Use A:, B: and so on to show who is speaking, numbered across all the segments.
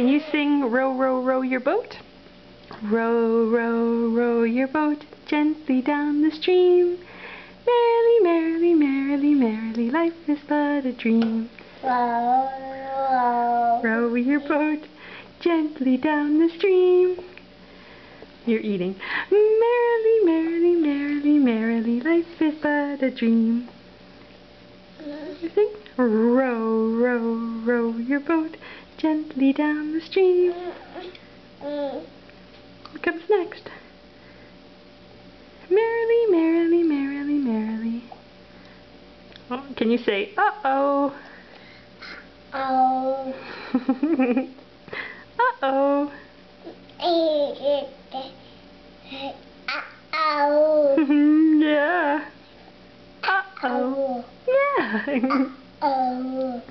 A: Can you sing row, row, row your boat? Row, row, row your boat gently down the stream. Merrily, merrily, merrily, merrily, life is but a dream.
B: Row, row.
A: Row your boat gently down the stream. You're eating. Merrily, merrily, merrily, merrily, life is but a dream. You sing? Row, row, row your boat gently down the stream. What comes next? Merrily, merrily, merrily, merrily. Oh, can you say, uh-oh?
B: Oh.
A: Uh-oh.
B: Oh.
A: Yeah. Uh-oh. Yeah.
B: Oh.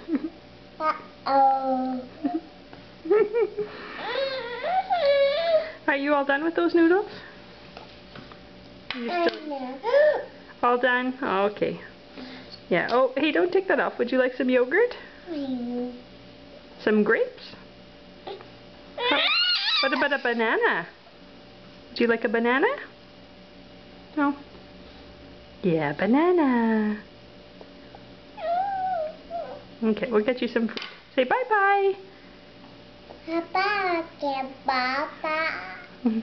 B: Oh.
A: Are you all done with those noodles? All done? Oh, okay. Yeah. Oh, hey, don't take that off. Would you like some yogurt? Some grapes? What about a banana? Would you like a banana? No. Yeah, banana. Okay, we'll get you some fruit. Say bye-bye.
B: Bye-bye. Bye-bye.